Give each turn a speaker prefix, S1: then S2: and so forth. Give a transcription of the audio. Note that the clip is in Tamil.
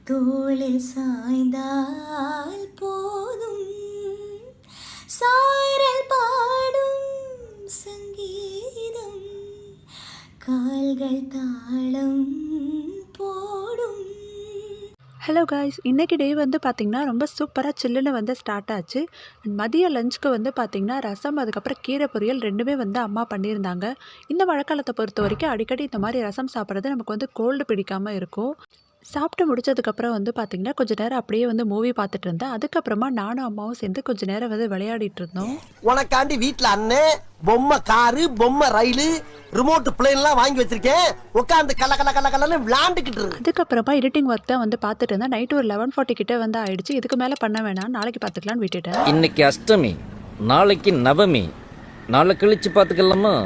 S1: தோளில் சாய்ந்தால் போதும் சாரல் பாடும் சங்கீதம் கால்கள் தாளம் போடும்.
S2: ஹலோ காய்ஸ், இன்றைக்கி டே வந்து பார்த்திங்கன்னா ரொம்ப சூப்பராக சில்லுன்னு வந்து ஸ்டார்ட் ஆச்சு. மதிய லஞ்சுக்கு வந்து பார்த்திங்கன்னா ரசம், அதுக்கப்புறம் கீரை பொரியல் ரெண்டுமே வந்து அம்மா பண்ணியிருந்தாங்க. இந்த மழைக்காலத்தை பொறுத்த வரைக்கும் அடிக்கடி இந்த மாதிரி ரசம் சாப்பிட்றது நமக்கு வந்து கோல்டு பிடிக்காமல் இருக்கும். சாப்பிட்டு முடிச்சதுக்கப்புறம் வந்து பார்த்திங்கன்னா கொஞ்சம் நேரம் அப்படியே வந்து மூவி பார்த்துட்டு இருந்தேன். அதுக்கப்புறமா நானும் அம்மாவும் சேர்ந்து கொஞ்சம் நேரம் வந்து விளையாடிட்டு இருந்தோம்.
S3: உனக்காண்டி வீட்டுல அண்ணன் பொம்மை காரு, பொம்மை ரயிலு, ரிமோட் பிளேன் எல்லாம் வாங்கி வச்சிருக்கேன். உட்காந்து கல கல கல கலன்னு விளையாண்டுக்கிட்டு இருக்கு.
S2: அதுக்கப்புறமா எடிட்டிங் ஒர்க் தான் வந்து பார்த்துட்டு இருந்தேன். நைட்டு ஒரு 11:40 கிட்ட வந்து ஆயிடுச்சு. இதுக்கு மேலே பண்ண வேணாம், நாளைக்கு பார்த்துக்கலான்னு விட்டுட்டேன்.
S4: இன்னைக்கு அஷ்டமி, நாளைக்கு நவமி, நாளை கழிச்சு பார்த்துக்கலாமா?